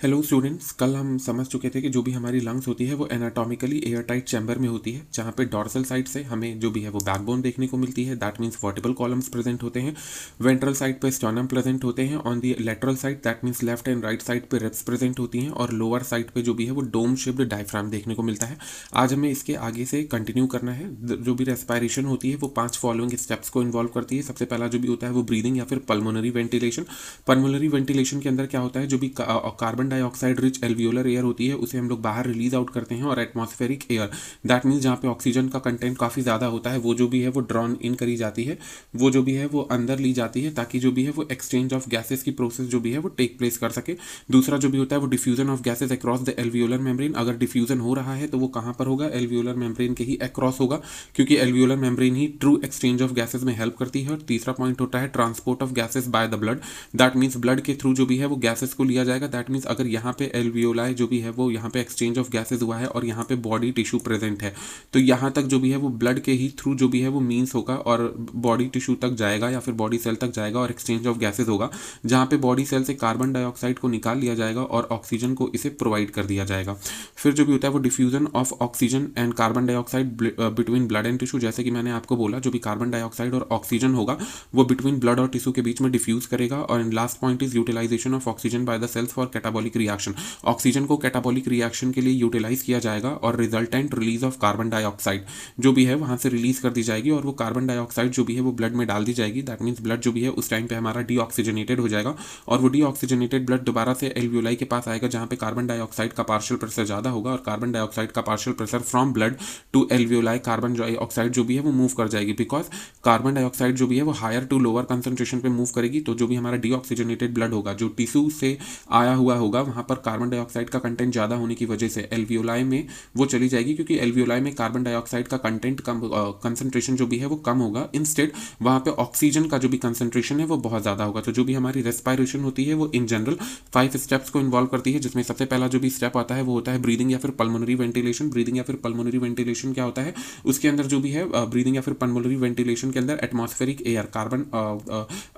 Hello students, कल हम समझ चुके थे कि जो भी हमारी लंग्स होती है वो एनाटॉमिकली एयर टाइट चैम्बर में होती है, जहाँ पे डॉर्सल साइड से हमें जो भी है वो बैकबोन देखने को मिलती है। That means vertebral columns present होते हैं। वेंट्रल साइड पे स्टर्नम प्रेजेंट होते हैं। On the lateral side that means left and right side पे रिब्स प्रेजेंट होती हैं। और लोअर साइड पे जो भी है वो डोम शेप्ड डायफ्राम देखने को मिलता है। आज हमें इसके आगे से कंटिन्यू करना है। जो भी रेस्पायरेशन होती है वो 5 फॉलोइंग स्टेप्स को इन्वॉल्व करती है। सबसे पहला जो भी होता है वो ब्रीदिंग या फिर पल्मोनरी वेंटिलेशन। पल्मोनरी वेंटिलेशन के अंदर क्या होता है, जो भी carbon dioxide rich alveolar air होती है उसे हम लोग बाहर रिलीज आउट करते हैं। और एटमॉस्फेरिक एयर दैट मीन्स जहाँ पे ऑक्सीजन का कंटेंट काफ़ी ज़्यादा होता है वो जो भी है वो ड्रॉन इन करी जाती है, वो जो भी है वो अंदर ली जाती है, ताकि जो भी है वो एक्सचेंज ऑफ गैसेस की प्रोसेस जो भी है वो टेक प्लेस कर सके। दूसरा जो भी होता है वो diffusion of gases across the alveolar membrane. अगर डिफ्यूजन हो रहा है तो वो कहाँ पर होगा, एल्वियोलर मेम्ब्रेन के ही अक्रॉस होगा, क्योंकि alveolar membrane he true exchange of gases में हेल्प करती है। और तीसरा पॉइंट होता है transport of gases by the blood. That means blood के थ्रू जो भी है वो गैसेस को लिया जाएगा। दैट मीन्स अगर यहाँ पे एल्वियोलाई जो भी है वो यहाँ पे एक्सचेंज ऑफ गैसेस हुआ है और यहाँ पे बॉडी टिश्यू प्रेजेंट है, तो यहाँ तक जो भी है वो ब्लड के ही थ्रू जो भी है वो मीन्स होगा और बॉडी टिश्यू तक जाएगा या फिर बॉडी सेल तक जाएगा और एक्सचेंज ऑफ गैसेस होगा, जहाँ पे बॉडी सेल से कार्बन डाइऑक्साइड को निकाल लिया जाएगा और ऑक्सीजन को इसे प्रोवाइड कर दिया जाएगा। फिर जो भी होता है वो diffusion of oxygen and carbon dioxide between blood and tissue. जैसे कि मैंने आपको बोला, जो भी कार्बन डाइऑक्साइड और ऑक्सीजन होगा वो बिटवीन ब्लड और टिश्यू के बीच में डिफ्यूज करेगा। और last point is utilization of oxygen by the cells for catabolic reaction. Oxygen को कैटाबॉलिक रिएक्शन के लिए यूटिलाइज किया जाएगा और resultant release of carbon dioxide जो भी है वहां से रिलीज कर दी जाएगी और वो कार्बन डाइऑक्साइड जो भी है वो ब्लड में डाल दी जाएगी। दैट मीन्स ब्लड जो भी है उस टाइम पे हमारा डीऑक्सीजनेटेड हो जाएगा और वो डीऑक्सीजनेटेड ब्लड दोबारा से एल्वियोलाई के पास आएगा, जहां पे कार्बन डाइऑक्साइड का पार्शियल प्रेशर ज्यादा होगा और कार्बन डाइऑक्साइड का partial pressure from blood to alveoli carbon dioxide जो भी है वो मूव कर जाएगी। बिकॉज कार्बन डाइऑक्साइड जो भी है वो हायर टू लोअर कंसंट्रेशन पे मूव करेगी, तो जो भी हमारा डीऑक्सीजनेटेड ब्लड होगा जो टिश्यू से आया हुआ होगा वहां पर कार्बन डाइऑक्साइड का कंटेंट ज्यादा होने की वजह से एल्वियोलाई में वो चली जाएगी, क्योंकि एल्वियोलाई में कार्बन डाइऑक्साइड का कंटेंट कम, कंसंट्रेशन जो भी है वो कम होगा। इंस्टेड वहां पे ऑक्सीजन का जो भी कंसंट्रेशन है वो बहुत ज्यादा होगा। तो जो भी हमारी रेस्पायरेशन होती है वो इन जनरल 5 स्टेप्स को इन्वॉल्व करती है, जिसमें सबसे पहला जो भी स्टेप आता है वो होता है ब्रीदिंग या फिर पल्मोनरी वेंटिलेशन। ब्रीदिंग या फिर पल्मोनरी वेंटिलेशन क्या होता है, उसके अंदर जो भी है ब्रीदिंग या फिर पल्मोनरी वेंटिलेशन के अंदर atmospheric air, carbon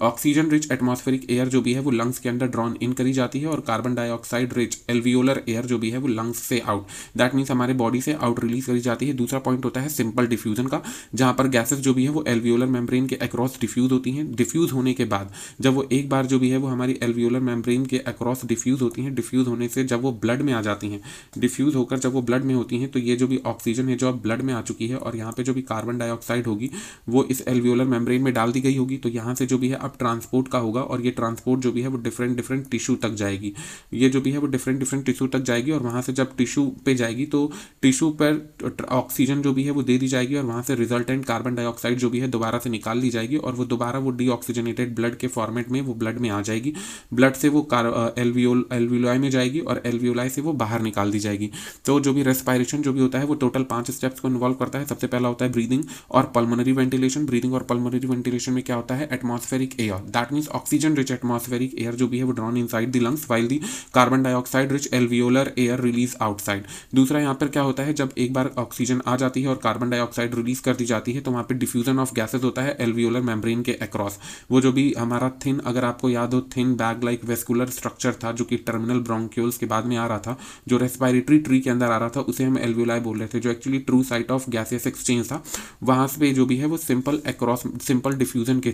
oxygen rich atmospheric air जो भी है वो लंग्स के अंदर ड्रॉन इन करी जाती है और carbon dioxide rich alveolar air जो भी है वो लंग्स से आउट, दैट मीन्स हमारे बॉडी से आउट रिलीज करी जाती है। दूसरा पॉइंट होता है सिंपल डिफ्यूजन का, जहां पर गैसेस जो भी है वो एल्वियोलर मेम्ब्रेन के अक्रॉस डिफ्यूज होती हैं। डिफ्यूज होने के बाद जब वो एक बार जो भी है वो हमारी एल्वियोलर मेम्ब्रेन के अक्रॉस डिफ्यूज होती हैं, डिफ्यूज होने से जब वो ब्लड में आ जाती हैं, डिफ्यूज होकर जब वो ब्लड में होती हैं, तो ये जो भी ऑक्सीजन है जो अब ब्लड में आ चुकी है और यहाँ पे जो भी कार्बन डाइऑक्साइड होगी वो इस एल्वियोलर मेम्ब्रेन में डाल दी गई होगी, तो यहाँ से जो भी है अब ट्रांसपोर्ट का होगा और ये ट्रांसपोर्ट जो भी है वो डिफरेंट डिफरेंट टिश्यू तक जाएगी। ये जो भी है वो डिफरेंट डिफरेंट टिश्यू तक जाएगी और वहां से जब टिश्यू पे जाएगी तो टिश्यू पर ऑक्सीजन जो भी है वो दे दी जाएगी और वहां से रिजल्टेंट कार्बन डाइऑक्साइड जो भी है दोबारा से निकाल ली जाएगी और वो दोबारा वो डीऑक्सीजनेटेड ब्लड के फॉर्मेट में वो ब्लड में आ जाएगी। ब्लड से वो एल्वियोलाई में जाएगी और एल्वियोलाई से वो बाहर निकाल दी जाएगी। तो जो भी रेस्पायरेशन जो भी होता है वो टोटल 5 स्टेप्स को इन्वॉल्व करता है। सबसे पहला होता है ब्रीदिंग और पल्मोनरी वेंटिलेशन। ब्रीदिंग और पल्मोनरी वेंटिलेशन में क्या होता है, atmospheric air, that means oxygen rich atmospheric air जो भी है वो drawn inside the lungs while the carbon dioxide rich alveolar air release outside. दूसरा यहाँ पर क्या होता है, जब एक बार ऑक्सीजन आ जाती है और कार्बन डाइऑक्साइड रिलीज कर दी जाती है तो वहाँ पे डिफ्यूजन ऑफ गैसेस होता है एल्वियोलर मेम्ब्रेन के अक्रॉस। वो जो भी हमारा थिन, अगर आपको याद हो, thin bag like vascular structure था जो कि टर्मिनल ब्रोंक्यूल्स के बाद में आ रहा था, जो रेस्पिरेटरी ट्री के अंदर आ रहा था, उसे हम एल्वियोलाई बोल रहे थे, जो actually true site of gases exchange था। वहां पे जो भी है वो सिंपल डिफ्यूजन के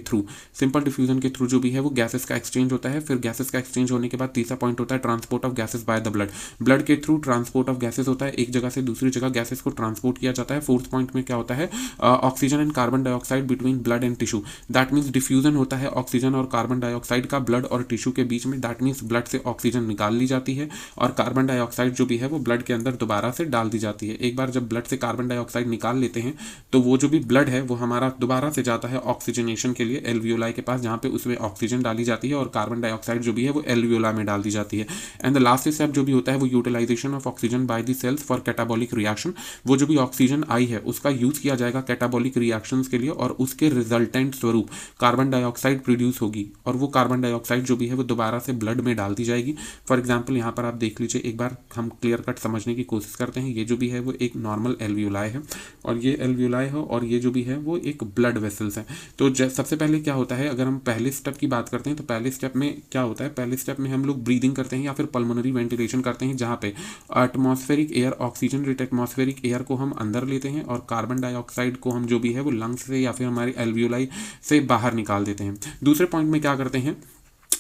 थ्रू जो भी है वो गैसेस का एक्सचेंज होता है। फिर गैसेस का एक्सचेंज होने के बाद तीसरा पॉइंट होता है transport of gases by the blood. Blood के थ्रू ट्रांसपोर्ट ऑफ गैसेस होता है, एक जगह से दूसरी जगह गैसेस को ट्रांसपोर्ट किया जाता है। फोर्थ पॉइंट में क्या होता है, oxygen and carbon dioxide between blood and tissue, that means diffusion होता है ऑक्सीजन और कार्बन डाइऑक्साइड का ब्लड और टिश्यू के बीच में, दैट मीन्स ब्लड से ऑक्सीजन निकाल ली जाती है और कार्बन डाइऑक्साइड जो भी है वो ब्लड के अंदर दोबारा से डाल दी जाती है। एक बार जब ब्लड से कार्बन डाइऑक्साइड निकाल लेते हैं तो वो जो भी ब्लड है वो हमारा दोबारा से जाता है ऑक्सीजनेशन के लिए एल्वियोलाई के पास, जहाँ पे उसमें ऑक्सीजन डाली जाती है और कार्बन डाइऑक्साइड जो भी है वो एल्वियोला में डाल दी जाती है। एंड द लास्ट स्टेप जो भी होता है वो utilization of oxygen by the cells for catabolic reaction. वो जो भी ऑक्सीजन आई है उसका यूज किया जाएगा कैटाबॉलिक रिएक्शंस के लिए और उसके रिजल्टेंट स्वरूप कार्बन डाइऑक्साइड प्रोड्यूस होगी और वो कार्बन डाइऑक्साइड जो भी है वो दोबारा से ब्लड में डाल दी जाएगी। फॉर एग्जाम्पल यहाँ पर आप देख लीजिए, एक बार हम क्लियर कट समझने की कोशिश करते हैं। ये जो भी है वो एक नॉर्मल एल्वियोलाई है और ये एल्वियोलाई है और ये जो भी है वो एक ब्लड वेसल्स है। तो सबसे पहले क्या होता है, अगर हम पहले स्टेप की बात करते हैं तो पहले स्टेप में क्या होता है, पहले स्टेप में हम लोग ब्रीदिंग करते हैं या फिर पल्मोनरी वेंटिलेशन करते हैं, जहाँ पे atmospheric air, oxygen rich atmospheric air को हम अंदर लेते हैं और कार्बन डाइऑक्साइड को हम जो भी है वो लंग्स से या फिर हमारे एल्वियोलाई से बाहर निकाल देते हैं। दूसरे पॉइंट में क्या करते हैं,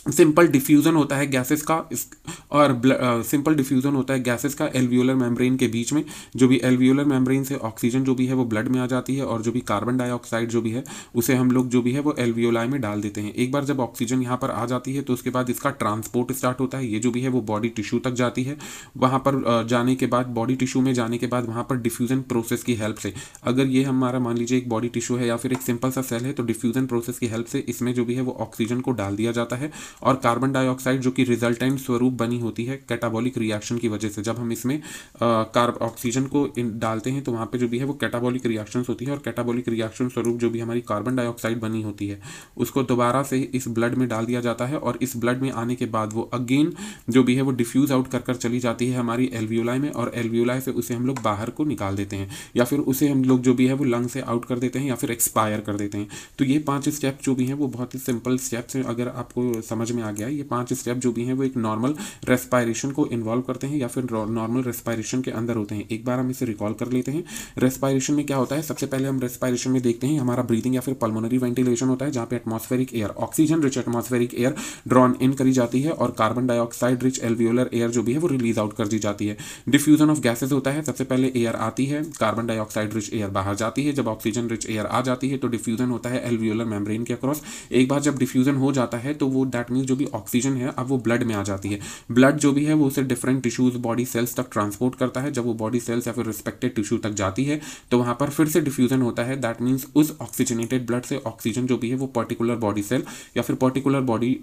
सिंपल डिफ्यूजन होता है गैसेस का और सिंपल डिफ्यूजन होता है गैसेस का एल्वियोलर मेम्ब्रेन के बीच में। जो भी एल्वियोलर मेम्ब्रेन से ऑक्सीजन जो भी है वो ब्लड में आ जाती है और जो भी कार्बन डाइऑक्साइड जो भी है उसे हम लोग जो भी है वो एल्वियोलाई में डाल देते हैं। एक बार जब ऑक्सीजन यहाँ पर आ जाती है तो उसके बाद इसका ट्रांसपोर्ट स्टार्ट होता है। ये जो भी है वो बॉडी टिश्यू तक जाती है। वहाँ पर जाने के बाद, बॉडी टिश्यू में जाने के बाद वहाँ पर डिफ्यूजन प्रोसेस की हेल्प से, अगर ये हमारा मान लीजिए एक बॉडी टिश्यू है या फिर एक सिंपल सा सेल है, तो डिफ्यूजन प्रोसेस की हेल्प से इसमें जो भी है वो ऑक्सीजन को डाल दिया जाता है और कार्बन डाइऑक्साइड जो कि रिजल्टेंट स्वरूप बनी होती है कैटाबॉलिक रिएक्शन की वजह से। जब हम इसमें ऑक्सीजन को डालते हैं तो वहाँ पे जो भी है वो कैटाबॉलिक रिएक्शंस होती है और कैटाबॉलिक रिएक्शन स्वरूप जो भी हमारी कार्बन डाइऑक्साइड बनी होती है उसको दोबारा से इस ब्लड में डाल दिया जाता है और इस ब्लड में आने के बाद वो अगेन जो भी है वो डिफ्यूज आउट कर चली जाती है हमारी एल्वियोलाई में और एल्वियोलाई से उसे हम लोग बाहर को निकाल देते हैं या फिर उसे हम लोग जो भी है वो लंग से आउट कर देते हैं या फिर एक्सपायर कर देते हैं। तो ये 5 स्टेप जो भी हैं वो बहुत ही सिंपल स्टेप्स हैं। अगर आपको समझ में आ गया, ये 5 स्टेप जो भी हैं वो एक नॉर्मल रेस्पायरेशन को इन्वॉल्व करते हैं या फिर नॉर्मल रेस्पायरेशन के अंदर होते हैं। एक बार हम इसे रिकॉल कर लेते हैं। रेस्पायरेशन में क्या होता है, सबसे पहले हम रेस्पायरेशन में देखते हैं हमारा ब्रीदिंग या फिर पल्मोनरी वेंटिलेशन होता है, जहाँ पे atmospheric air, oxygen rich atmospheric air drawn in करी जाती है और carbon dioxide rich alveolar air जो भी है वो रिलीज आउट कर दी जाती है। डिफ्यूजन ऑफ गैसेज होता है, सबसे पहले एयर आती है, कार्बन डाइऑक्साइड रिच एयर बाहर जाती है। जब ऑक्सीजन रिच एयर आ जाती है तो डिफ्यूजन होता है एल्वियोलर मेम्ब्रेन के अक्रॉस। एक बार जब डिफ्यूजन हो जाता है तो वो दैट मीन्स जो भी ऑक्सीजन है अब वो ब्लड में आ जाती है। ब्लड जो भी है वो उसे डिफरेंट टिश्यूज, बॉडी सेल्स तक ट्रांसपोर्ट करता है। जब वो बॉडी सेल्स या फिर रिस्पेक्टेड टिश्यू तक जाती है तो वहां पर फिर से डिफ्यूजन होता है। दैट मीन्स उस ऑक्सीजनेटेड ब्लड से ऑक्सीजन जो भी है वो पर्टिकुलर बॉडी सेल या फिर पर्टिकुलर बॉडी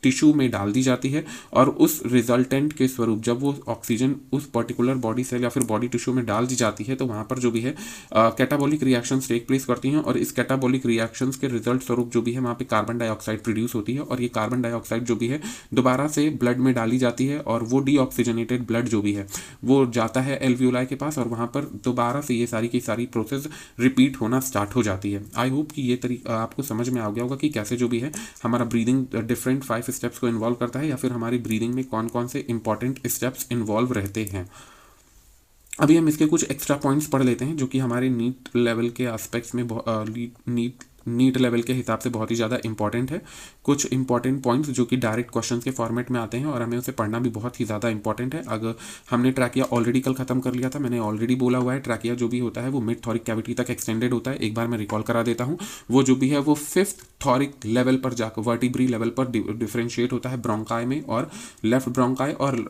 टिश्यू में डाल दी जाती है और उस रिजल्टेंट के स्वरूप जब वो ऑक्सीजन उस पर्टिकुलर बॉडी सेल या फिर बॉडी टिश्यू में डाल दी जाती है तो वहां पर जो भी है कैटाबॉलिक रिएक्शंस टेक प्लेस करती हैं और इस कैटाबॉलिक रिएक्शंस के रिजल्ट स्वरूप जो भी है वहां पे कार्बन डाइऑक्साइड प्रोड्यूस होती है और ये कार्बन डाइऑक्साइड जो भी है दोबारा से ब्लड में डाली जाती है और वो डीऑक्सीजनेटेड ब्लड जो भी है वो जाता है एल्वियोलाई के पास और वहां पर दोबारा से ये सारी की सारी प्रोसेस रिपीट होना स्टार्ट हो जाती है। आई होप कि ये तरीका आपको समझ में आ गया होगा कि कैसे जो भी है हमारा ब्रीदिंग डिफरेंट 5 स्टेप्स को इन्वॉल्व करता है या फिर हमारी ब्रीदिंग में कौन कौन से इंपॉर्टेंट स्टेप्स इन्वॉल्व रहते हैं। अभी हम इसके कुछ एक्स्ट्रा पॉइंट्स पढ़ लेते हैं जो कि हमारे नीट लेवल के एस्पेक्ट्स में नीट लेवल के हिसाब से बहुत ही ज़्यादा इंपॉर्टेंट है। कुछ इंपॉर्टेंट पॉइंट्स जो कि डायरेक्ट क्वेश्चंस के फॉर्मेट में आते हैं और हमें उसे पढ़ना भी बहुत ही ज़्यादा इंपॉर्टेंट है। अगर हमने ट्रैकिया ऑलरेडी कल खत्म कर लिया था, मैंने ऑलरेडी बोला हुआ है ट्रैकिया जो भी होता है वो मिड थॉरिक कैविटी तक एक्सटेंडेड होता है। एक बार मैं रिकॉल करा देता हूँ, वो जो भी है वो 5th थॉरिक लेवल पर जाकर वर्टिब्री लेवल पर डिफ्रेंशिएट होता है ब्रोंकाई में और लेफ्ट ब्रोंकाई और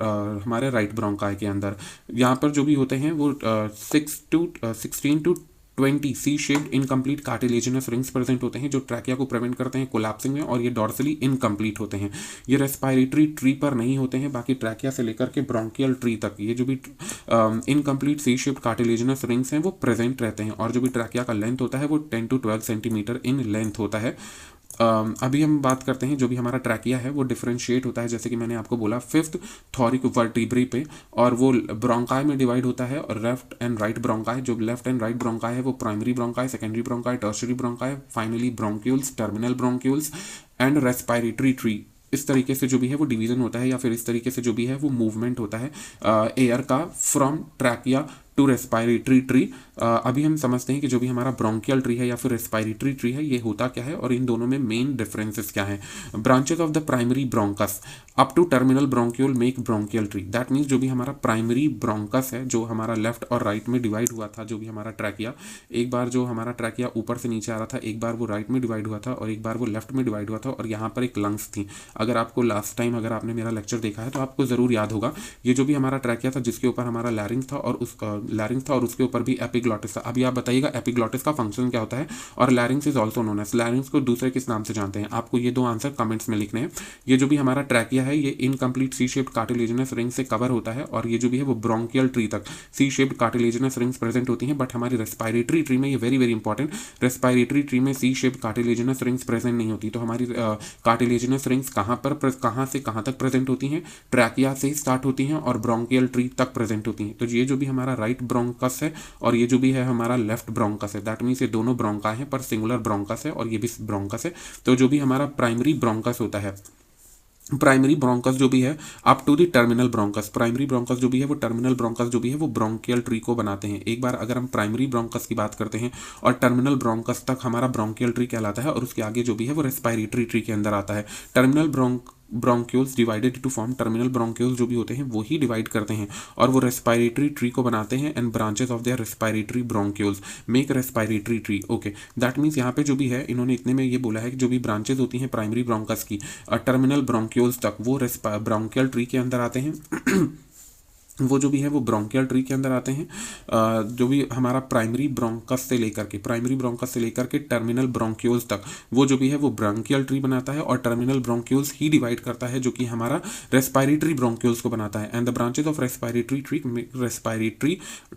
हमारे राइट ब्रोंकाई के अंदर। यहाँ पर जो भी होते हैं वो 16 to 20 C shaped incomplete cartilaginous rings present होते हैं जो ट्रैकिया को प्रिवेंट करते हैं कोलैप्सिंग में और ये डॉर्सली इनकम्प्लीट होते हैं। ये रेस्पायरेटरी ट्री पर नहीं होते हैं, बाकी ट्रैकिया से लेकर के ब्रोंकियल ट्री तक ये जो भी incomplete C shaped cartilaginous rings हैं वो प्रेजेंट रहते हैं और जो भी ट्रैकिया का लेंथ होता है वो 10 to 12 सेंटीमीटर इन लेंथ होता है। अभी हम बात करते हैं जो भी हमारा ट्रैकिया है वो डिफरेंशिएट होता है जैसे कि मैंने आपको बोला 5th थॉरिक वर्टिब्री पे और वो ब्रोंकाई में डिवाइड होता है और लेफ्ट एंड राइट ब्रोंकाई, जो लेफ्ट एंड राइट ब्रोंकाई है वो primary bronchi, secondary bronchi, tertiary bronchi, finally bronchioles, terminal bronchioles and respiratory tree. इस तरीके से जो भी है वो डिवीजन होता है या फिर इस तरीके से जो भी है वो मूवमेंट होता है एयर का from trachea to respiratory tree. अभी हम समझते हैं कि जो भी हमारा ब्रोंकियल ट्री है या फिर रेस्पायरेटरी ट्री है ये होता क्या है और इन दोनों में मेन डिफरेंसेस क्या हैं। Branches of the primary bronchus up to terminal bronchiole make bronchial tree. That means जो भी हमारा प्राइमरी ब्रोंकस है जो हमारा लेफ्ट और राइट में डिवाइड हुआ था, जो भी हमारा ट्रैकिया, एक बार जो हमारा ट्रैकिया ऊपर से नीचे आ रहा था, एक बार वो राइट में डिवाइड हुआ था और एक बार वो लेफ्ट में डिवाइड हुआ था और यहाँ पर एक लंग्स थी। अगर आपको लास्ट टाइम अगर आपने मेरा लेक्चर देखा है तो आपको जरूर याद होगा ये जो भी हमारा ट्रैकिया था जिसके ऊपर हमारा लैरिंक्स था और उसके ऊपर भी एपिग्लॉटिस था। अभी आप बताइएगा एपिग्लॉटिस का फंक्शन क्या होता है और larynx is also known as, larynx को दूसरे किस नाम से जानते हैं? आपको ये 2 आंसर कमेंट्स में लिखने हैं। ये जो भी हमारा ट्रैकिया है ये incomplete C shaped cartilaginous ring से कवर होता है और ये जो भी है वो ब्रोंकियल ट्री तक C shaped cartilaginous rings present होती हैं। बट हमारी रेस्पायरेटरी ट्री में ये very very important, respiratory tree में C shaped cartilaginous rings present नहीं होती। तो हमारी कार्टिलेजिनस रिंग्स कहाँ से कहाँ तक प्रेजेंट होती हैं? ट्रैकिया से स्टार्ट होती हैं और ब्रोंकियल ट्री तक प्रेजेंट होती हैं। तो ये जो भी हमारा राइट ब्रोंकस है और ये जो भी है हमारा लेफ्ट ब्रोंकस है, दैट मीन्स ये दोनों ब्रोंका हैं पर सिंगुलर ब्रोंकस है और ये भी ब्रोंकस है। तो जो भी हमारा प्राइमरी ब्रोंकस होता है प्राइमरी ब्रोंकस जो भी है up to the terminal bronchus, primary bronchus जो भी है वो टर्मिनल ब्रोंकस जो भी है वो ब्रोंकियल ट्री को बनाते हैं। एक बार अगर हम प्राइमरी ब्रोंकस की बात करते हैं और टर्मिनल ब्रोंकस तक हमारा ब्रोंकियल ट्री कहलाता है, और उसके आगे जो भी है वो रेस्पिरेटरी ट्री के अंदर आता है। Terminal bronchioles divided to form, terminal bronchioles जो भी होते हैं वो ही डिवाइड करते हैं और वो रेस्पिरेटरी ट्री को बनाते हैं, and branches of their respiratory bronchioles make respiratory tree. Okay, that means यहाँ पे जो भी है इन्होंने इतने में ये बोला है कि जो भी ब्रांचेस होती हैं प्राइमरी ब्रोंकस की टर्मिनल ब्रोंक्यूल्स तक वो ब्रोंकियल ट्री के अंदर आते हैं वो जो भी है वो ब्रोंकियल ट्री के अंदर आते हैं। जो भी हमारा प्राइमरी ब्रोंकस से लेकर के टर्मिनल ब्रोंक्यूल्स तक वो जो भी है वो ब्रोंकियल ट्री बनाता है, और टर्मिनल ब्रोंक्यूल्स ही डिवाइड करता है जो कि हमारा रेस्पिरेटरी ब्रोंक्यूल्स को बनाता है। And the branches of respiratory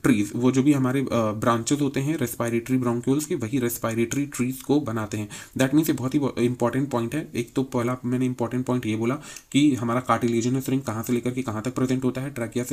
trees वो जो भी हमारे ब्रांचेस होते हैं रेस्पिरेटरी ब्रोंक्यूल्स के वही रेस्पिरेटरी ट्रीज को बनाते हैं। दैट मीन्स ये बहुत ही इंपॉर्टेंट पॉइंट है। एक तो पहला मैंने इंपॉर्टेंट पॉइंट ये बोला कि हमारा कार्टिलेजिनस रिंग कहाँ से लेकर के कहाँ तक प्रेजेंट होता है, ट्रैकिया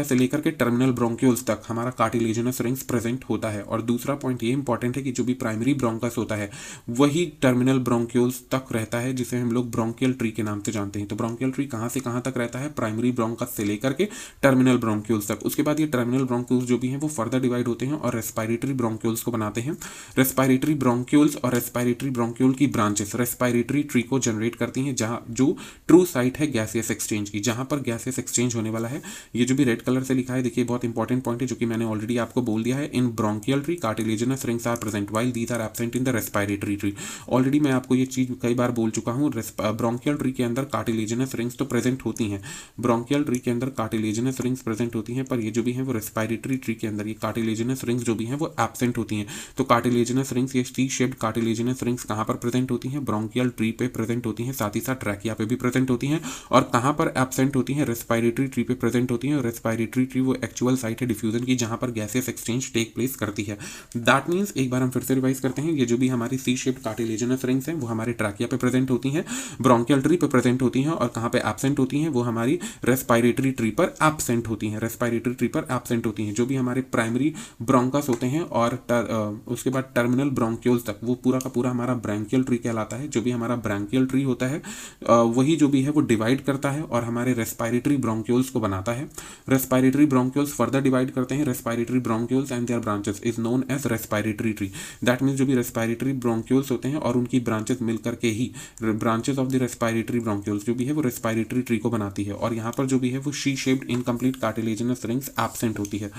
से लेकर के टर्मिनल ब्रोंक्यूल्स तक हमारा कार्टिलेजिनस रिंग्स प्रेजेंट होता है। और दूसरा पॉइंट ये इंपॉर्टेंट है कि जो भी प्राइमरी ब्रोंकस होता है वही टर्मिनल ब्रोंक्यूल्स तक रहता है, जिसे हम लोग ब्रोंकियल ट्री के नाम से जानते हैं। तो ब्रोंकियल ट्री कहाँ से कहाँ तक रहता है, प्राइमरी ब्रोंकस से लेकर के टर्मिनल ब्रोंक्यूल्स तक। उसके बाद ये टर्मिनल ब्रोंक्यूल्स जो भी हैं वो फर्दर डिवाइड होते हैं और रेस्पिरेटरी ब्रोंक्यूल्स को बनाते हैं। रेस्पिरेटरी ब्रोंक्यूल्स और रेस्पिरेटरी ब्रोंक्यूल की ब्रांचेस रेस्पिरेटरी ट्री को जनरेट करती हैं, जहाँ जो ट्रू साइट है गैसियस एक्सचेंज की, जहाँ पर गैसियस एक्सचेंज होने वाला है। ये जो भी रेड कलर से लिखा है देखिए बहुत इंपॉर्टेंट पॉइंट है जो कि मैंने ऑलरेडी आपको बोल दिया है। In bronchial tree cartilaginous rings are present while these are absent in the respiratory tree. Already मैं आपको ये चीज कई बार बोल चुका हूँ। ब्रोंकियल ट्री के अंदर कार्टिलेजिनस रिंग्स तो प्रेजेंट होती हैं, ब्रोंकियल ट्री के अंदर कार्टिलेजिनस रिंग्स प्रेजेंट होती हैं, पर ये जो भी है वो रेस्पिरेटरी ट्री के अंदर ये कार्टिलेजिनस रिंग्स जो भी हैं वो एब्सेंट होती हैं। तो कार्टिलेजिनस रिंग्स, ये सी शेप्ड कार्टिलेजिनस रिंग्स कहाँ पर प्रेजेंट होती हैं, ब्रोंकियल ट्री पे प्रेजेंट होती हैं, साथ ही साथ ट्रैकिया पे भी प्रेजेंट होती हैं। और कहाँ पर एब्सेंट होती हैं, रेस्पिरेटरी ट्री पे प्रेजेंट होती हैं। रेस्पिरेटरी ट्री वो एक्चुअल साइट है डिफ्यूजन की जहां पर गैसेस एक्सचेंज टेक प्लेस करती है। दैट मींस एक बार हम फिर से रिवाइज करते हैं, ये जो भी हमारी सी शेप्ड कार्टिलेजिनस रिंग्स हैं वो हमारे ट्रैकिया पे प्रेजेंट होती हैं, ब्रोंकियल ट्री पे प्रेजेंट होती हैं, और कहां पे एब्सेंट होती हैं वो हमारी रेस्पिरेटरी ट्री पर एब्सेंट होती हैं, रेस्पिरेटरी ट्री पर एब्सेंट होती हैं। जो भी हमारे प्राइमरी ब्रोंकस होते हैं और उसके बाद टर्मिनल ब्रोंक्यूल्स तक वो पूरा का पूरा हमारा ब्रोंकियल ट्री कहलाता है। जो भी हमारा ब्रोंकियल ट्री होता है वही जो भी है वो डिवाइड करता है और हमारे रेस्पिरेटरी ब्रोंक्यूल्स को बनाता है। रेस्पिरेटरी ब्रोंक्यूल्स फर्दर डिवाइड करते हैं, respiratory bronchioles and their branches is known as respiratory tree. That means जो भी रेस्पिरेटरी ब्रोंक्यूल्स होते हैं और उनकी ब्रांचेस मिलकर के ही branches of the respiratory bronchioles जो भी है वो रेस्पिरेटरी ट्री को बनाती है। और यहाँ पर जो भी है वो she shaped incomplete cartilaginous rings absent होती है।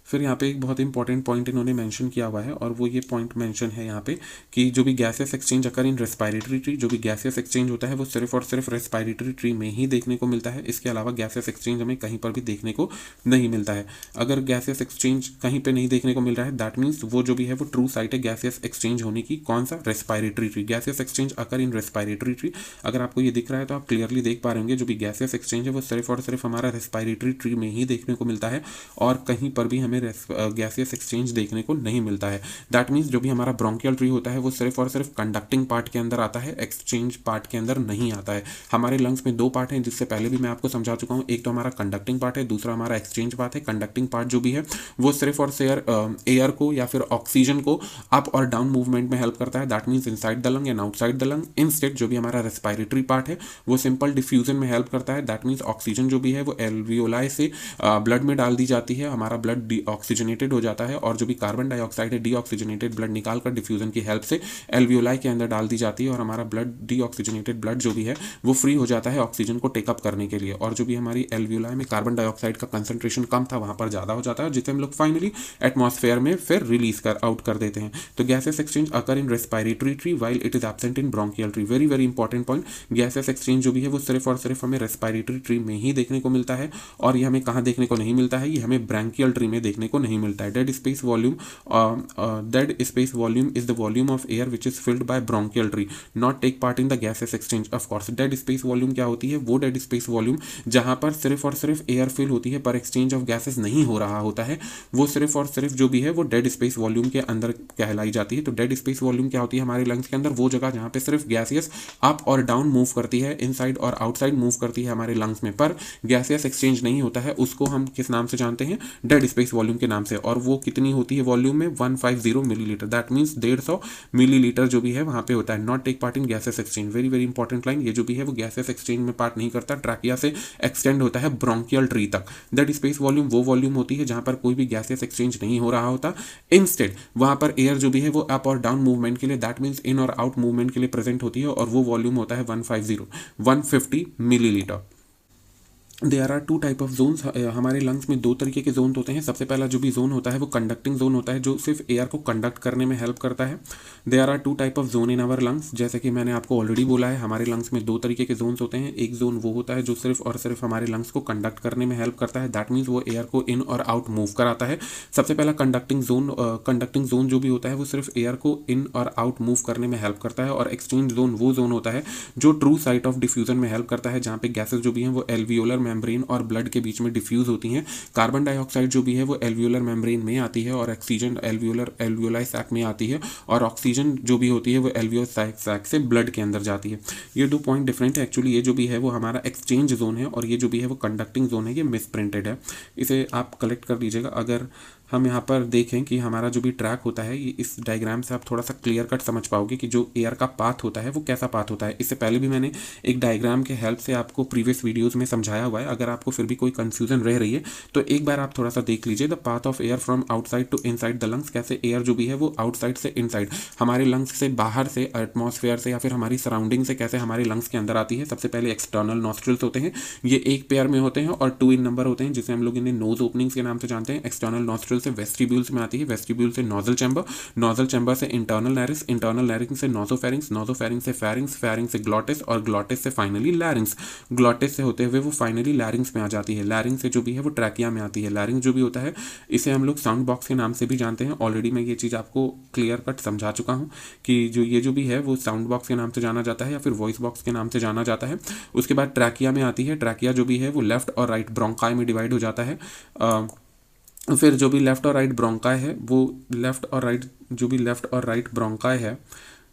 फिर यहाँ पे एक बहुत इंपॉर्टेंट पॉइंट इन्होंने मेंशन किया हुआ है, और वो ये पॉइंट मेंशन है यहाँ पे कि जो भी गैसेस एक्सचेंज अकर इन रेस्पिरेटरी ट्री, जो भी गैसेस एक्सचेंज होता है वो सिर्फ और सिर्फ रेस्पिरेटरी ट्री में ही देखने को मिलता है। इसके अलावा गैसेस एक्सचेंज हमें कहीं पर भी देखने को नहीं मिलता है। अगर गैसेस एक्सचेंज कहीं पर नहीं देखने को मिल रहा है दैट मीन्स वो जो भी है वो ट्रू साइट है गैसेस एक्सचेंज होने की। कौन सा, रेस्पिरेटरी ट्री। गैसेस एक्सचेंज अकर इन रेस्पिरेटरी ट्री। अगर आपको ये दिख रहा है तो आप क्लियरली देख पा रहे होंगे जो भी गैसेस एक्सचेंज है वो सिर्फ और सिर्फ हमारा रेस्पिरेटरी ट्री में ही देखने को मिलता है, और कहीं पर भी हमें गैसेस एक्सचेंज देखने को नहीं मिलता है। दैट मींस जो भी हमारा ब्रोंकियल ट्री होता है वो सिर्फ और सिर्फ कंडक्टिंग पार्ट के अंदर आता है, एक्सचेंज पार्ट के अंदर नहीं आता है। हमारे लंग्स में दो पार्ट हैं जिससे पहले भी मैं आपको समझा चुका हूं, एक तो हमारा कंडक्टिंग पार्ट है, दूसरा हमारा एक्सचेंज पार्ट है। कंडक्टिंग पार्ट जो भी है वो सिर्फ और सिर्फ एयर को या फिर ऑक्सीजन को अप और डाउन मूवमेंट में हेल्प करता है। That means inside the lung and outside the lung. Instead जो भी हमारा रेस्पिरेटरी पार्ट है वो सिंपल डिफ्यूजन में हेल्प करता है। दैट मींस ऑक्सीजन जो भी है वो एल्वियोलाई से ब्लड में डाल दी जाती है, हमारा ब्लड ऑक्सीजनेटेड हो जाता है, और जो भी कार्बन डाइऑक्साइड है डीऑक्सीजनेटेड ब्लड निकालकर डिफ्यूजन की हेल्प से एल्वियोलाई के अंदर डाल दी जाती है, और हमारा ब्लड डीऑक्सीजनेटेड ब्लड जो भी है वो फ्री हो जाता है ऑक्सीजन को टेकअप करने के लिए। और जो भी हमारी एल्वियोलाई में कार्बन डाइऑक्साइड का कंसंट्रेशन कम था वहां पर ज्यादा हो जाता है, जिसे हम लोग फाइनली एटमॉस्फेयर में फिर रिलीज आउट कर देते हैं। तो gases exchange occur in respiratory tree while it is absent in bronchial tree. Very very important point. Gases exchange जो भी है वो सिर्फ और सिर्फ हमें रेस्पिरेटरी ट्री में ही देखने को मिलता है, और ये हमें कहाँ देखने को नहीं मिलता है, ये हमें ब्रोंकियल ट्री में देखने को नहीं मिलता है। Dead space volume dead space volume is the volume of air which is filled by bronchial tree not take part in the gases exchange। of course dead space volume क्या होती है, वो dead space volume जहां पर सिर्फ और सिर्फ air fill होती है पर एक्सचेंज ऑफ गैसेस नहीं हो रहा होता है, वो सिर्फ और सिर्फ जो भी है वो डेड स्पेस वॉल्यूम के अंदर कहलाई जाती है। तो डेड स्पेस वॉल्यूम क्या होती है हमारे लंग्स के अंदर, वो जगह जहां पे सिर्फ गैसेस अप और डाउन मूव करती है, इनसाइड और आउटसाइड मूव करती है हमारे लंग्स में, पर गैसेस एक्सचेंज नहीं होता है, उसको हम किस नाम से जानते हैं, डेड स्पेस वॉल्यूम वॉल्यूम के नाम से, और वो कितनी होती है वॉल्यूम में 150 मिलीलीटर, दैट मीन्स 150 मिलीलीटर जो भी है वहाँ पे होता है। Not take part in gases exchange, very very important line, ये जो भी है वो गैसेस एक्सचेंज में पार्ट नहीं करता, ट्रैकिया से एक्सटेंड होता है ब्रोंकियल ट्री तक। दैट स्पेस वॉल्यूम वो वॉल्यूम होती है जहाँ पर कोई भी गैसेस एक्सचेंज नहीं हो रहा होता, इंस्टेड वहाँ पर एयर जो भी है वो अप और डाउन मूवमेंट के लिए, दैट मीन्स इन और आउट मूवमेंट के लिए प्रेजेंट होती है, और वो वॉल्यूम होता है 150 millilitre. There are two type of zones, हमारे लंग्स में दो तरीके के जोन होते हैं। सबसे पहला जो भी जोन होता है वो कंडक्टिंग जोन होता है, जो सिर्फ एयर को कंडक्ट करने में हेल्प करता है। There are two type of zone in our lungs, जैसे कि मैंने आपको ऑलरेडी बोला है, हमारे लंग्स में दो तरीके के जोन्स होते हैं। एक जोन वो होता है जो सिर्फ और सिर्फ हमारे लंग्स को कंडक्ट करने में हेल्प करता है, दैट मीन्स वो एयर को इन और आउट मूव कराता है। सबसे पहला कंडक्टिंग जोन जो भी होता है वो सिर्फ एयर को इन और आउट मूव करने में हेल्प करता है। और एक्सचेंज जोन वो जोन होता है जो ट्रू साइट ऑफ डिफ्यूजन में हेल्प करता है, जहाँ पे गैसेस जो भी हैं वो एल्वियोलर मेम्ब्रेन और ब्लड के बीच में डिफ्यूज होती हैं। कार्बन डाइऑक्साइड जो भी है वो एल्वियोलर मेम्ब्रेन में आती है, और ऑक्सीजन एल्वियोलाई सैक में आती है, और ऑक्सीजन जो भी होती है वो एल्वियोलाई सैक से ब्लड के अंदर जाती है। ये दो पॉइंट डिफरेंट है एक्चुअली। ये जो भी है वो हमारा एक्सचेंज जोन है, और ये जो भी है वो कंडक्टिंग जोन है। ये मिस प्रिंटेड है, इसे आप कलेक्ट कर लीजिएगा। अगर हम यहाँ पर देखें कि हमारा जो भी ट्रैक होता है, ये इस डायग्राम से आप थोड़ा सा क्लियर कट समझ पाओगे कि जो एयर का पाथ होता है वो कैसा पाथ होता है। इससे पहले भी मैंने एक डायग्राम के हेल्प से आपको प्रीवियस वीडियोस में समझाया हुआ है। अगर आपको फिर भी कोई कंफ्यूजन रह रही है तो एक बार आप थोड़ा सा देख लीजिए। The path of air from outside to inside the lungs, कैसे एयर जो भी है वो आउटसाइड से इनसाइड, हमारे लंग्स से बाहर से, एटमॉस्फेयर से या फिर हमारी सराउंडिंग से कैसे हमारे लंग्स के अंदर आती है। सबसे पहले एक्सटर्नल नॉस्ट्रिल्स होते हैं, ये एक पेयर में होते हैं और 2 इन नंबर होते हैं, जिसे हम लोग इन्हें नोज ओपनिंग्स के नाम से जानते हैं। एक्सटर्नल नॉस्ट्रिल से वेस्टिब्यूल्स में आती है, वेस्टिब्यूल से नोजल चैम्बर, नोजल चैम्बर से इंटरनल लैरिंक्स, इंटरनल लैरिंक्स से नोसोफेरिंक्स, नोसोफेरिंक्स से फेरिंक्स, फेरिंक्स से ग्लॉटिस, और ग्लॉटिस से फाइनली लैरिंक्स। ग्लॉटिस से होते हुए वो फाइनली लैरिंक्स में आ जाती है। लैरिंक्स से जो भी है वो ट्रैकिया में आती है। लैरिंक्स जो भी होता है इसे हम लोग साउंड बॉक्स के नाम से भी जानते हैं। ऑलरेडी मैं ये चीज़ आपको क्लियर कट समझा चुका हूँ कि जो भी है वो साउंड बॉक्स के नाम से जाना जाता है या फिर वॉइस बॉक्स के नाम से जाना जाता है। उसके बाद ट्रैकिया में आती है। ट्रैकिया जो भी है वो लेफ्ट और राइट ब्रोंकाई में डिवाइड हो जाता है। फिर जो भी लेफ्ट और राइट ब्रोंकाई है वो लेफ्ट और राइट ब्रोंकाई है,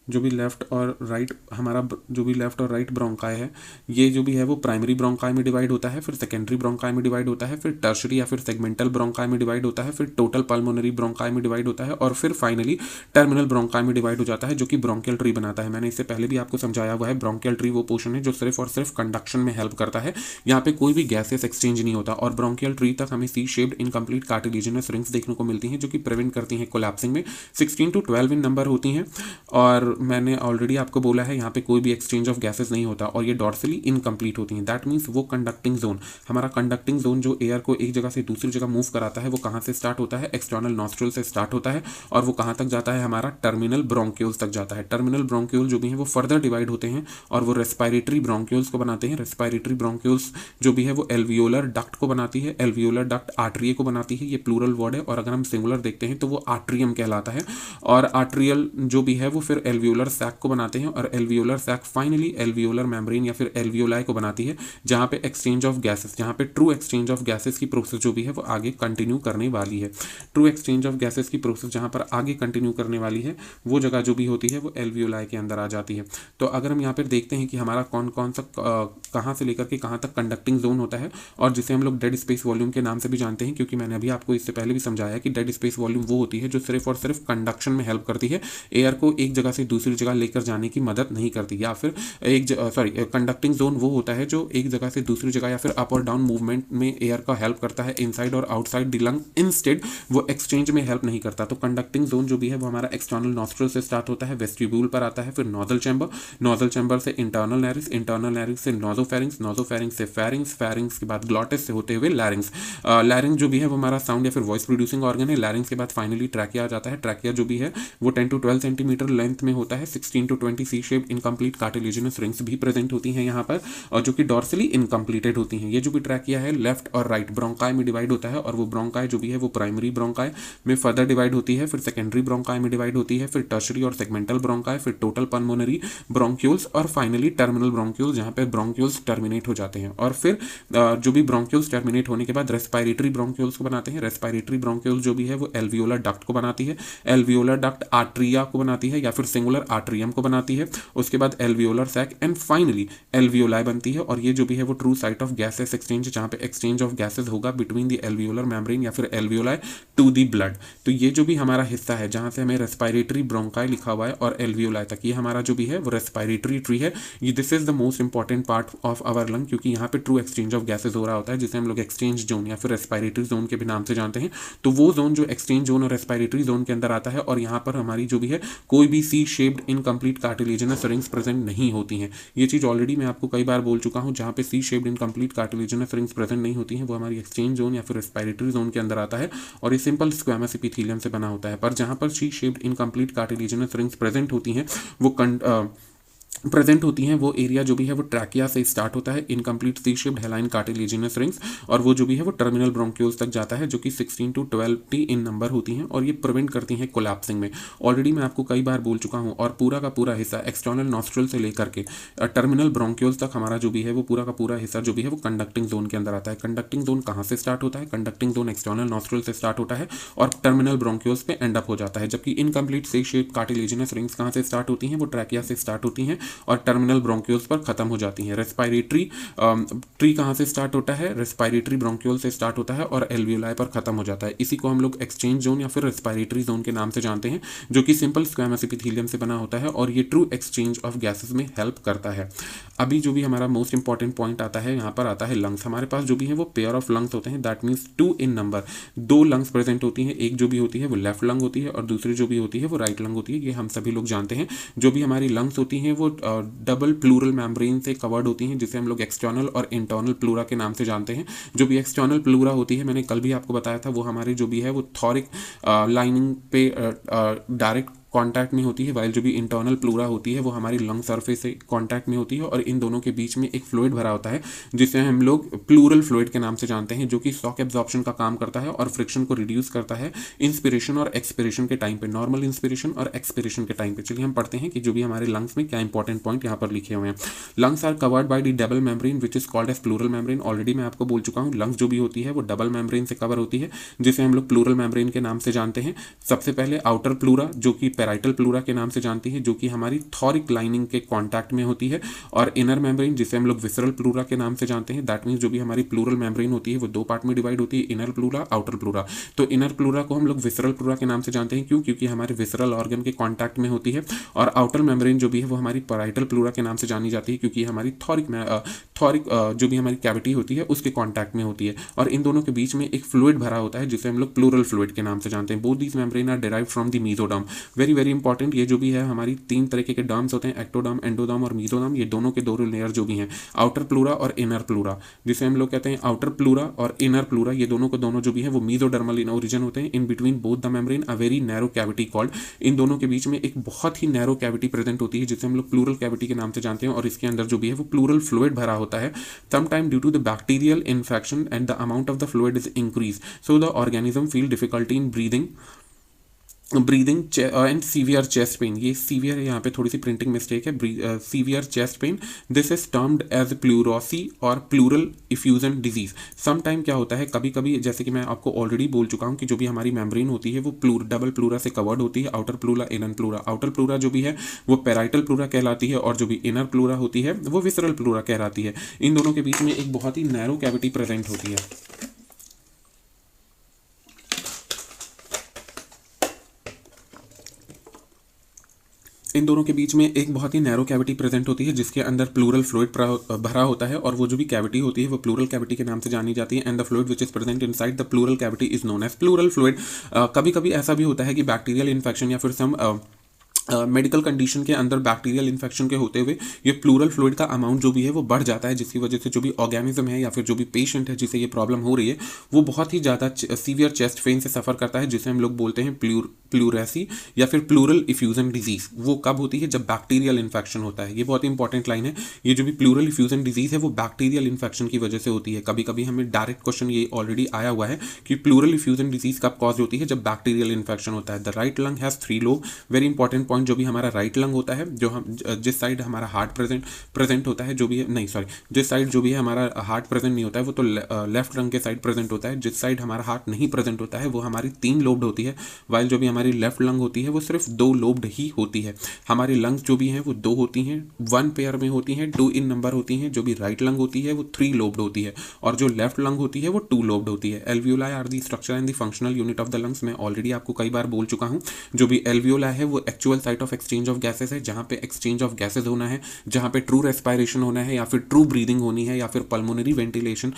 जो भी लेफ्ट और राइट ब्रोंकाई है, ये जो भी है वो प्राइमरी ब्रोंकाई में डिवाइड होता है, फिर सेकेंडरी ब्रोंकाई में डिवाइड होता है, फिर टर्शरी या फिर सेगमेंटल ब्रोंकाई में डिवाइड होता है, फिर टोटल पल्मोनरी ब्रोंकाई में डिवाइड होता है, और फिर फाइनली टर्मिनल ब्रोंकाई में डिवाइड हो जाता है, जो कि ब्रोंकियल ट्री बनाता है। मैंने इससे पहले भी आपको समझाया हुआ है, ब्रोंकियल ट्री वो पोर्शन है जो सिर्फ और सिर्फ कंडक्शन में हेल्प करता है। यहाँ पे कोई भी गैसेस एक्सचेंज नहीं होता, और ब्रोंकियल ट्री तक हमें C shaped incomplete cartilaginous rings देखने को मिलती हैं, जो कि प्रिवेंट करती हैं कोलैप्सिंग में। 16 to 12 इन नंबर होती हैं, और मैंने ऑलरेडी आपको बोला है यहाँ पे कोई भी एक्सचेंज ऑफ गैसेस नहीं होता, और ये डॉर्सली इनकम्प्लीट होती हैं। दैट मीन्स वो कंडक्टिंग जोन, हमारा कंडक्टिंग जोन जो एयर को एक जगह से दूसरी जगह मूव कराता है, वो कहाँ से स्टार्ट होता है? एक्सटर्नल नॉस्ट्रल से स्टार्ट होता है, और वो कहाँ तक जाता है? हमारा टर्मिनल ब्रोंक्यूल्स तक जाता है। टर्मिनल ब्रोंक्यूल जो भी है वो फर्दर डिवाइड होते हैं, और वो रेस्पिरेटरी ब्रोंक्यूल्स को बनाते हैं। रेस्पिरेटरी ब्रोंक्यूल्स जो भी है वो एल्वियोलर डक्ट को बनाती है। एल्वियोलर डक्ट आर्टरी को बनाती है। ये प्लूरल वर्ड है, और अगर हम सिंगुलर देखते हैं तो वो आर्ट्रियम कहलाता है। और आर्ट्रियल जो भी है वो फिर एल्वियोलर सैक को बनाते हैं, और alveolar sac finally alveolar membrane या फिर एल्वियोलाई को बनाती है, जहां पे एक्सचेंज ऑफ गैसेस, जहां पे ट्रू एक्सचेंज ऑफ गैसेस की प्रोसेस जो भी है वो आगे कंटिन्यू करने वाली है। ट्रू एक्सचेंज ऑफ गैसेस की प्रोसेस जहां पर आगे कंटिन्यू करने वाली है, वो जगह जो भी होती है वो एल्वियोलाई के अंदर आ जाती है। तो अगर हम यहाँ पर देखते हैं कि हमारा कौन कौन सा कहाँ से लेकर के कहाँ तक कंडक्टिंग जोन होता है, और जिसे हम लोग डेड स्पेस वॉल्यूम के नाम से भी जानते हैं, क्योंकि मैंने अभी आपको इससे पहले भी समझाया कि डेड स्पेस वॉल्यूम वो होती है जो सिर्फ और सिर्फ कंडक्शन में हेल्प करती है, एयर को एक जगह से दूसरी जगह लेकर जाने की मदद नहीं करती। या फिर कंडक्टिंग जोन वो होता है जो एक जगह से दूसरी जगह या फिर अप और डाउन मूवमेंट में एयर का हेल्प करता है इनसाइड और आउटसाइड द लंग, इंस्टेड वो एक्सचेंज में हेल्प नहीं करता। तो कंडक्टिंग जोन जो भी है वो हमारा एक्सटर्नल नॉस्ट्रल से स्टार्ट होता है, वेस्टिब्यूल पर आता है, फिर नोजल चैम्बर, नोजल चैम्बर से इंटरनल लैरिंक्स, इंटरनल लैरिंक्स से नोसोफेरिंक्स, नोसोफेरिंक्स से फेरिंक्स, फेरिंक्स के बाद ग्लॉटिस से होते हुए लैरिंक्स। लैरिंक्स जो भी है वो हमारा साउंड या फिर वॉइस प्रोड्यूसिंग ऑर्गन है। लैरिंक्स के बाद फाइनली ट्रैकिया आ जाता है। ट्रैकिया जो भी है वो 10 to 12 सेंटीमीटर लेंथ में होता है। 16 to 20 C shape incomplete cartilaginous rings भी प्रेजेंट होती हैं यहाँ पर, और जो कि डॉर्सली इनकम्प्लीटेड होती हैं। ये जो भी ट्रैकिया है लेफ्ट और राइट ब्रोंकाई में डिवाइड होता है, और वो ब्रोंकाई जो भी है वो प्राइमरी ब्रोंकाई में फर्दर डिवाइड होती है, फिर सेकेंडरी ब्रोंकाई में डिवाइड होती है, फिर टर्शरी और सेगमेंटल ब्रोंकाई, फिर टोटल पल्मोनरी ब्रोंक्यूल्स, और फाइनली टर्मिनल ब्रोंक्यूल्स, जहाँ पे ब्रोंक्यूल्स टर्मिनेट हो जाते हैं। और फिर जो भी ब्रोंक्यूल्स टर्मिनेट होने के बाद रेस्पिरेटरी ब्रोंक्यूल्स को बनाते हैं। रेस्पिरेटरी ब्रोंक्यूल्स जो भी है वो एल्वियोलर डक्ट को बनाती है। एल्वियोलर डक्ट आर्ट्रिया को बनाती है, या फिर सिंगुलर अल्वियोलर आर्ट्रियम को बनाती है, उसके बाद alveolar sac and finally alveoli बनती है। और ये जो भी है वो true site of gases exchange, जहाँ पे एक्सचेंज ऑफ गैसेस होगा बिटवीन द एल्वियोलर मेम्ब्रेन या फिर एल्वियोलाई टू दी ब्लड। तो ये जो भी हमारा हिस्सा है जहाँ से हमें रेस्पिरेटरी ब्रोंकाई लिखा हुआ है और एल्वियोलाई तक, ये हमारा जो भी है वो रेस्पिरेटरी ट्री है। ये this is the most important part of our lung, क्योंकि यहाँ पे ट्रू एक्सचेंज ऑफ गैसेस हो रहा होता है, जिसे हम लोग एक्सचेंज जोन या फिर रेस्पिरेटरी जोन के भी नाम से जानते हैं। तो वो जोन जो एक्सचेंज जोन और रेस्पिरेटरी जोन के अंदर आता है, और यहाँ पर हमारी जो भी है कोई भी C shaped incomplete cartilaginous rings present नहीं होती हैं। ये चीज़ ऑलरेडी मैं आपको कई बार बोल चुका हूँ, जहाँ पे C shaped incomplete cartilaginous rings present नहीं होती हैं वो हमारी एक्सचेंज जोन या फिर रेस्पिरेटरी जोन के अंदर आता है, और ये सिंपल स्क्वैमस एपिथेलियम से बना होता है। पर जहाँ पर C shaped incomplete cartilaginous rings present होती हैं वो एरिया जो भी है वो ट्रैकिया से स्टार्ट होता है, incomplete C shaped हेलाइन cartilaginous rings, और वो जो भी है वो टर्मिनल ब्रोंक्यूल्स तक जाता है, जो कि 16 to 12 इन नंबर होती हैं, और ये प्रिवेंट करती हैं कोलैप्सिंग में। ऑलरेडी मैं आपको कई बार बोल चुका हूँ। और पूरा का पूरा हिस्सा एक्सटर्नल नॉस्ट्रल से लेकर के टर्मिनल ब्रोंक्यूल्स तक हमारा जो भी है वो पूरा का पूरा हिस्सा जो भी है वो कंडक्टिंग जोन के अंदर आता है। कंडक्टिंग जोन कहाँ से स्टार्ट होता है? कंडक्टिंग जोन एक्सटर्नल नॉस्ट्रल से स्टार्ट होता है और टर्मिनल ब्रोंक्यूल्स पे एंड अप हो जाता है, जबकि incomplete C shaped cartilaginous rings कहाँ से स्टार्ट होती हैं? वो ट्रैकिया से स्टार्ट होती हैं और टर्मिनल ब्रोंक्यूल्स पर खत्म हो जाती हैं। रेस्पिरेटरी ट्री कहाँ से स्टार्ट होता है? रेस्पिरेटरी ब्रोंक्यूल से स्टार्ट होता है और एल्वियोलाई पर खत्म हो जाता है। इसी को हम लोग एक्सचेंज जोन या फिर रेस्पिरेटरी जोन के नाम से जानते हैं, जो कि सिंपल स्क्वैमस एपिथेलियम से बना होता है, और ये ट्रू एक्सचेंज ऑफ गैसेस में हेल्प करता है। अभी जो भी हमारा मोस्ट इंपॉर्टेंट पॉइंट आता है, यहाँ पर आता है लंग्स। हमारे पास जो भी है वो पेयर ऑफ लंग्स होते हैं, that means 2 in number. 2 lungs present होती हैं, एक जो भी होती है वो लेफ्ट लंग होती है और दूसरी जो भी होती है वो राइट लंग होती है। ये हम सभी लोग जानते हैं। जो भी हमारी लंग्स होती हैं वो डबल प्लूरल मेम्ब्रेन से कवर्ड होती हैं, जिसे हम लोग एक्सटर्नल और इंटरनल प्लूरा के नाम से जानते हैं। जो भी एक्सटर्नल प्लूरा होती है, मैंने कल भी आपको बताया था, वो हमारी जो भी है वो थॉरिक लाइनिंग पे डायरेक्ट कांटेक्ट में होती है, वाइल जो भी इंटरनल प्लूरा होती है वो हमारी लंग सरफेस से कांटेक्ट में होती है, और इन दोनों के बीच में एक फ्लूइड भरा होता है जिसे हम लोग प्लूरल फ्लूइड के नाम से जानते हैं, जो कि शॉक एब्जॉर्प्शन का काम करता है और फ्रिक्शन को रिड्यूस करता है इंस्पिरेशन और एक्सपिरेशन के टाइम पे, नॉर्मल इंस्पिरेशन और एक्सपिरेशन के टाइम पे। चलिए हम पढ़ते हैं कि जो भी हमारे लंग्स में क्या इंपॉर्टेंट पॉइंट यहाँ पर लिखे हुए हैं। Lungs are covered by the double membrane which is called as pleural membrane. Already मैं आपको बोल चुका हूँ, लंग्स जो भी होती है वो डबल मेम्ब्रेन से कवर होती है, जिसे हम लोग प्लूरल मेम्ब्रेन के नाम से जानते हैं। सबसे पहले आउटर प्लूरा, जो कि पैराइटल प्लूरा के नाम से जानती है, जो कि हमारी थॉरिक लाइनिंग के कांटेक्ट में होती है, और इनर मेम्ब्रेन जिसे हम लोग विसरल प्लूरा के नाम से जानते हैं। दैट मींस जो भी हमारी प्लूरल मेम्ब्रेन होती है वो 2 पार्ट में डिवाइड होती है, इनर प्लूरा, आउटर प्लूरा। तो इनर प्लूरा को हम लोग विसरल प्लूरा के नाम से जानते हैं। क्यों? क्योंकि हमारे विसरल ऑर्गन के कांटेक्ट में होती है। और आउटर मेम्ब्रेन जो भी है वो हमारी पैराइटल प्लूरा के नाम से जानी जाती है, क्योंकि हमारी थॉरिक जो भी हमारी कैविटी होती है उसके कांटेक्ट में होती है, और इन दोनों के बीच में एक फ्लूइड भरा होता है जिसे हम लोग प्लूरल फ्लूइड के नाम से जानते हैं। Both these membrane are derived from the mesoderm. Very very important, ये जो भी है हमारी 3 तरीके के डर्म्स होते हैं, एक्टोडर्म, एंडोडर्म और मेसोडर्म। ये दोनों के 2 लेयर जो भी हैं, आउटर प्लूरा और इनर प्लूरा, जिसे हम लोग कहते हैं आउटर प्लूरा और इनर प्लूरा, ये दोनों को दोनों जो भी है वो मेसोडर्मल इन ओरिजिन होते हैं। In between both the membrane a very narrow cavity called, इन दोनों के बीच में एक बहुत ही नैरो कैविटी प्रेजेंट होती है, जिसे हम लोग प्लूरल कैविटी के नाम से जानते हैं, और इसके अंदर जो भी है वो प्लूरल फ्लूइड भरा होता है। Sometime due to the bacterial infection and the amount of the fluid is increased, so the organism feel difficulty in breathing and severe chest pain. ये सीवियर है, यहाँ पे थोड़ी सी प्रिंटिंग मिस्टेक है। Severe chest pain, this is termed as pleurisy और pleural effusion disease. Some time क्या होता है, कभी कभी, जैसे कि मैं आपको ऑलरेडी बोल चुका हूँ कि जो भी हमारी मेम्ब्रेन होती है वो डबल प्लूरा से कवर्ड होती है, outer pleura, inner pleura. Outer pleura जो भी है वो पैराइटल प्लूरा कहलाती है, और जो भी इनर प्लूरा होती है वो विसरल प्लूरा कहलाती है। इन दोनों के बीच में एक बहुत ही नैरो कैविटी प्रेजेंट होती है। इन दोनों के बीच में एक बहुत ही नैरो कैविटी प्रेजेंट होती है, जिसके अंदर प्लूरल फ्लूइड भरा होता है, और वो जो भी कैविटी होती है वो प्लूरल कैविटी के नाम से जानी जाती है। And the fluid which is present inside the pleural cavity is known as pleural fluid. कभी कभी ऐसा भी होता है कि बैक्टीरियल इन्फेक्शन या फिर सम मेडिकल कंडीशन के अंदर बैक्टीरियल इन्फेक्शन के होते हुए ये प्लूरल फ्लूइड का अमाउंट जो भी है वो बढ़ जाता है, जिसकी वजह से जो भी ऑर्गेनिज्म है या फिर जो भी पेशेंट है जिसे ये प्रॉब्लम हो रही है वो बहुत ही ज़्यादा सीवियर चेस्ट पेन से सफ़र करता है, जिसे हम लोग बोलते हैं प्लूरेसी या फिर प्लूरल इफ्यूजन डिजीज। वो कब होती है? जब बैक्टीरियल इन्फेक्शन होता है। ये बहुत इंपॉर्टेंट लाइन है। ये जो भी प्लूरल इफ्यूजन डिजीज है वो बैक्टीरियल इन्फेक्शन की वजह से होती है। कभी कभी हमें डायरेक्ट क्वेश्चन ये ऑलरेडी आया हुआ है कि प्लूरल इफ्यूजन डिजीज कब कॉज होती है? जब बैक्टीरियल इन्फेक्शन होता है। The right lung has 3 lobe. Very important point point जो भी हमारा राइट लंग होता है, जो हम जिस साइड हमारा हार्ट प्रेजेंट होता है, जो भी है नहीं सॉरी जिस साइड जो भी है हमारा हार्ट प्रेजेंट नहीं होता है वो तो लेफ्ट लंग के साइड प्रेजेंट होता है। जिस साइड हमारा हार्ट नहीं प्रेजेंट होता है वो हमारी 3 लोब्ड होती है, वाइल जो भी हमारी लेफ्ट लंग होती है वो सिर्फ 2 लोब्ड ही होती है। हमारी लंग्स जो भी हैं वो 2 होती हैं, 1 पेयर में होती हैं, 2 इन नंबर होती हैं। जो भी राइट लंग होती है वो 3 लोब्ड होती है और जो लेफ्ट लंग होती है वो 2 लोब्ड होती है। Alveoli are the structure and the functional unit of the lungs. मैं ऑलरेडी आपको कई बार बोल चुका हूं, जो भी एल्वियोलाई है वो actual site of exchange of gases है, जहां पे एक्सचेंज ऑफ गैसेस होना है, जहां पे ट्रू रेस्पिरेशन होना है या फिर ट्रू ब्रीदिंग होनी है या फिर pulmonary ventilation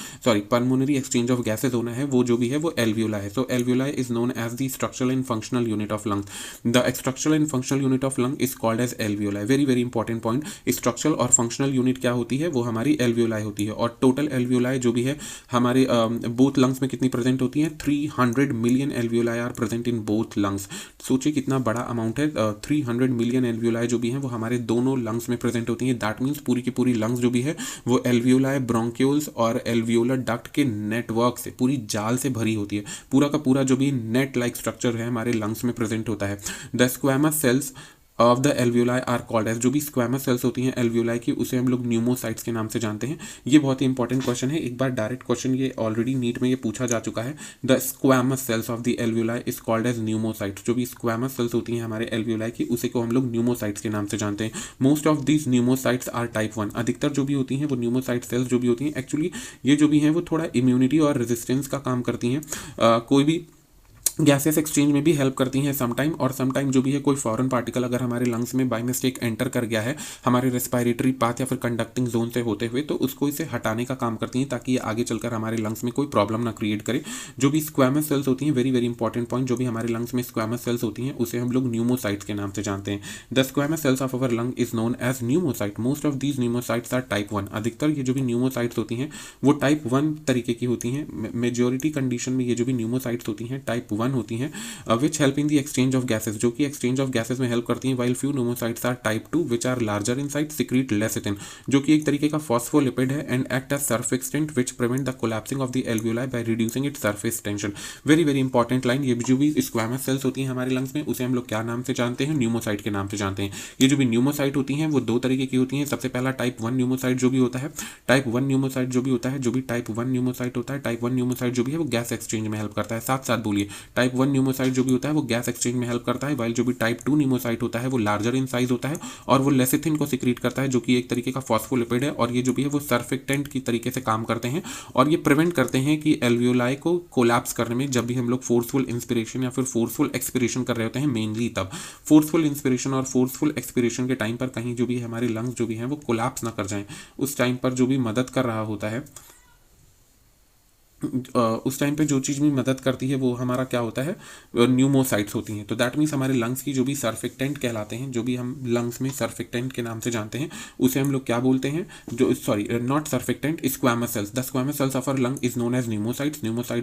pulmonary exchange of gases होना है, वो जो भी है वो एल्वियोलाई है। So alveoli is known as the structural and functional unit of lungs. The structural and functional unit of lung is called as alveoli. Very very important point, structural और functional unit क्या होती है, वो हमारी alveoli होती है। और total alveoli जो भी है हमारे बोथ लंग्स में कितनी प्रेजेंट होती है, 300 million alveoli are present in both lungs. सोचिए कितना बड़ा अमाउंट है, 300 मिलियन एल्वियोलाई जो भी है वो हमारे दोनों लंग्स में प्रेजेंट होती है। दैट मीन्स पूरी की पूरी लंग्स जो भी है वो एल्वियोलाई, ब्रोंक्यूल्स और एल्वियोलर डक्ट के नेटवर्क से, पूरी जाल से भरी होती है। पूरा का पूरा जो भी नेट लाइक स्ट्रक्चर है हमारे लंग्स में प्रेजेंट होता है। The squamous cells of the alveoli are called as, जो भी स्क्वैमस सेल्स होती हैं एल्वियोलाई की उसे हम लोग न्यूमोसाइट्स के नाम से जानते हैं। ये बहुत ही इंपॉर्टेंट क्वेश्चन है, एक बार डायरेक्ट क्वेश्चन ये ऑलरेडी नीट में ये पूछा जा चुका है। The squamous cells of the alveoli is called as pneumocytes. जो भी स्क्वैमस सेल्स होती हैं हमारे एल्वियोलाई की उसे को हम लोग न्यूमोसाइट्स के नाम से जानते हैं। Most of these pneumocytes are type 1। अधिकतर जो भी होती हैं वो न्यूमोसाइट सेल्स जो भी होती हैं, एक्चुअली ये जो भी हैं वो थोड़ा इम्यूनिटी और रेजिस्टेंस का काम करती हैं। कोई भी गैसेस एक्सचेंज में भी हेल्प करती हैं समटाइम, और समटाइम जो भी है कोई फॉरेन पार्टिकल अगर हमारे लंग्स में बाय मिस्टेक एंटर कर गया है हमारे रेस्पिरेटरी पाथ या फिर कंडक्टिंग जोन से होते हुए, तो उसको इसे हटाने का काम करती हैं ताकि ये आगे चलकर हमारे लंग्स में कोई प्रॉब्लम ना क्रिएट करे। जो भी स्क्वैमस सेल्स होती हैं, वेरी वेरी इंपॉर्टेंट पॉइंट, जो भी हमारे लंग्स में स्क्वैमस सेल्स होती हैं उसे हम लोग न्यूमोसाइट्स के नाम से जानते हैं। The squamous cells of our lung is known as pneumocyte. Most of these pneumocytes are type 1। अधिकतर ये जो भी न्यूमोसाइट्स होती हैं वो टाइप 1 तरीके की होती हैं। मेजोरिटी कंडीशन में ये जो भी न्यूमोसाइट्स होती हैं टाइप 1 होती हैं, which help in the exchange of gases, जो कि exchange of gases में help करती हैं। while few pneumocytes are type 2 which are larger in size, secrete lecithin, जो कि एक तरीके का phospholipid है and act as surfactant which prevent the collapsing of the alveoli by reducing its surface tension। very very important line, ये जो भी squamous sales होती हैं हमारे लंग्स में उसे हम लोग क्या नाम से जानते हैं, न्यूमोसाइट के नाम से जानते हैं। ये जो भी न्यूमोसाइट होती हैं वो 2 तरीके की होती हैं। सबसे पहला टाइप 1 न्यूमोसाइट जो भी होता है, टाइप 1 न्यूमोसाइट जो भी होता है, जो भी टाइप 1 न्यूमोसाइट होता है, टाइप 1 न्यूमोसाइट जो भी है वो गैस एक्सचेंज में हेल्प करता है। साथ साथ बोलिए, टाइप 1 न्यूमोसाइट जो भी होता है वो गैस एक्सचेंज में हेल्प करता है, वाइल जो भी टाइप 2 न्यूमोसाइट होता है वो लार्जर इन साइज होता है और वो लेसिथिन को सिक्रीट करता है, जो कि एक तरीके का फॉस्फोलिपिड है। और ये जो भी है वो सर्फेक्टेंट की तरीके से काम करते हैं और ये प्रिवेंट करते हैं कि एल्वियोलाई को कोलैप्स करने में, जब भी हम लोग फोर्सफुल इंस्पिरेशन या फिर फोर्सफुल एक्सपिरेशन कर रहे होते हैं, मेनली तब फोर्सफुल इंस्पिरेशन और फोर्सफुल एक्सपिरेशन के टाइम पर कहीं जो भी हमारे लंग्स जो भी हैं वो कोलैप्स ना कर जाएं, उस टाइम पर जो भी मदद कर रहा होता है, उस टाइम पे जो चीज़ भी मदद करती है वो हमारा क्या होता है, न्यूमोसाइट्स होती हैं। तो दैट मीन्स हमारे लंग्स की जो भी सर्फेक्टेंट कहलाते हैं, जो भी हम लंग्स में सर्फेक्टेंट के नाम से जानते हैं उसे हम लोग क्या बोलते हैं, जो not surfactant, squamous cells. The squamous cells of our lung is known as pneumocytes. Pneumocyte